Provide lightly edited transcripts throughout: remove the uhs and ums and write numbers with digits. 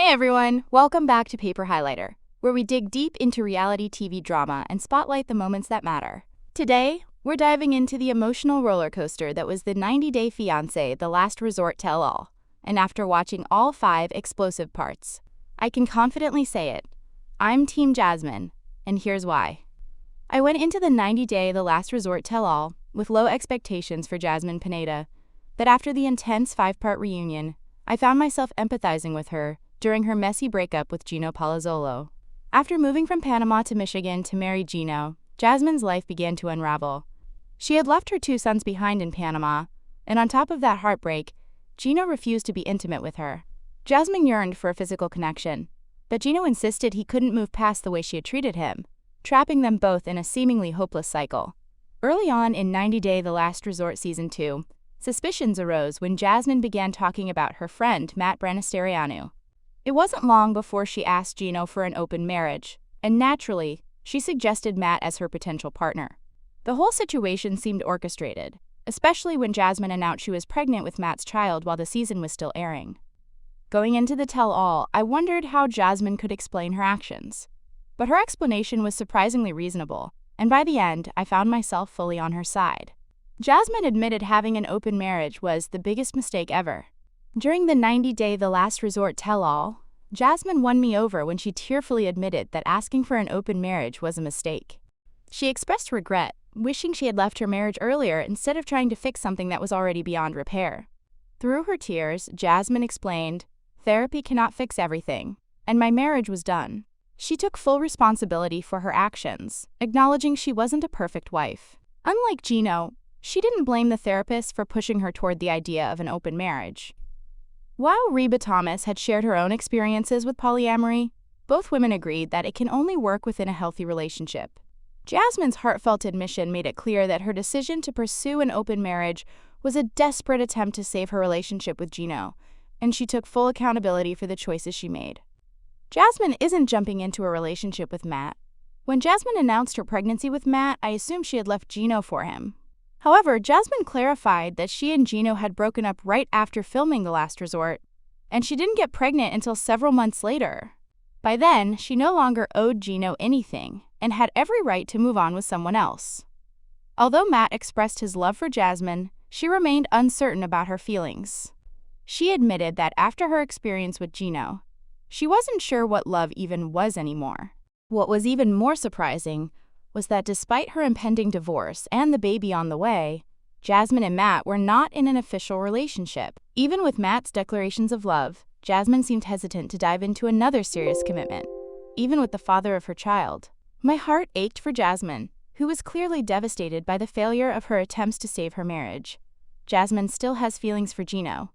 Hey everyone, welcome back to Paper Highlighter, where we dig deep into reality TV drama and spotlight the moments that matter. Today, we're diving into the emotional roller coaster that was the 90-day Fiancé, the last resort tell-all. And after watching all 5 explosive parts, I can confidently say it. I'm Team Jasmine, and here's why. I went into the 90-day the last resort tell-all with low expectations for Jasmine Pineda, but after the intense 5-part reunion, I found myself empathizing with her during her messy breakup with Gino Palazzolo. After moving from Panama to Michigan to marry Gino, Jasmine's life began to unravel. She had left her 2 sons behind in Panama, and on top of that heartbreak, Gino refused to be intimate with her. Jasmine yearned for a physical connection, but Gino insisted he couldn't move past the way she had treated him, trapping them both in a seemingly hopeless cycle. Early on in 90-Day The Last Resort Season 2, suspicions arose when Jasmine began talking about her friend Matt Branistareanu. It wasn't long before she asked Gino for an open marriage, and naturally, she suggested Matt as her potential partner. The whole situation seemed orchestrated, especially when Jasmine announced she was pregnant with Matt's child while the season was still airing. Going into the tell-all, I wondered how Jasmine could explain her actions. But her explanation was surprisingly reasonable, and by the end, I found myself fully on her side. Jasmine admitted having an open marriage was the biggest mistake ever. During the 90-day The Last Resort tell-all, Jasmine won me over when she tearfully admitted that asking for an open marriage was a mistake. She expressed regret, wishing she had left her marriage earlier instead of trying to fix something that was already beyond repair. Through her tears, Jasmine explained, "Therapy cannot fix everything, and my marriage was done." She took full responsibility for her actions, acknowledging she wasn't a perfect wife. Unlike Gino, she didn't blame the therapist for pushing her toward the idea of an open marriage. While Reba Thomas had shared her own experiences with polyamory, both women agreed that it can only work within a healthy relationship. Jasmine's heartfelt admission made it clear that her decision to pursue an open marriage was a desperate attempt to save her relationship with Gino, and she took full accountability for the choices she made. Jasmine isn't jumping into a relationship with Matt. When Jasmine announced her pregnancy with Matt, I assumed she had left Gino for him. However, Jasmine clarified that she and Gino had broken up right after filming The Last Resort, and she didn't get pregnant until several months later. By then, she no longer owed Gino anything and had every right to move on with someone else. Although Matt expressed his love for Jasmine, she remained uncertain about her feelings. She admitted that after her experience with Gino, she wasn't sure what love even was anymore. What was even more surprising was that despite her impending divorce and the baby on the way, Jasmine and Matt were not in an official relationship. Even with Matt's declarations of love, Jasmine seemed hesitant to dive into another serious commitment, even with the father of her child. My heart ached for Jasmine, who was clearly devastated by the failure of her attempts to save her marriage. Jasmine still has feelings for Gino.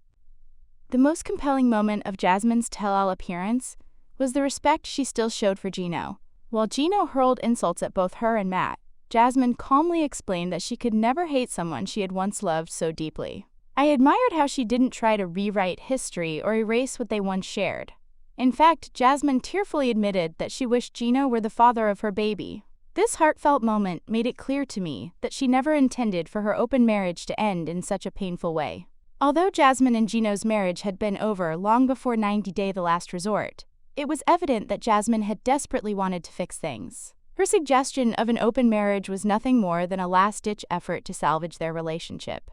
The most compelling moment of Jasmine's tell-all appearance was the respect she still showed for Gino. While Gino hurled insults at both her and Matt, Jasmine calmly explained that she could never hate someone she had once loved so deeply. I admired how she didn't try to rewrite history or erase what they once shared. In fact, Jasmine tearfully admitted that she wished Gino were the father of her baby. This heartfelt moment made it clear to me that she never intended for her open marriage to end in such a painful way. Although Jasmine and Gino's marriage had been over long before 90-Day The Last Resort, it was evident that Jasmine had desperately wanted to fix things. Her suggestion of an open marriage was nothing more than a last-ditch effort to salvage their relationship.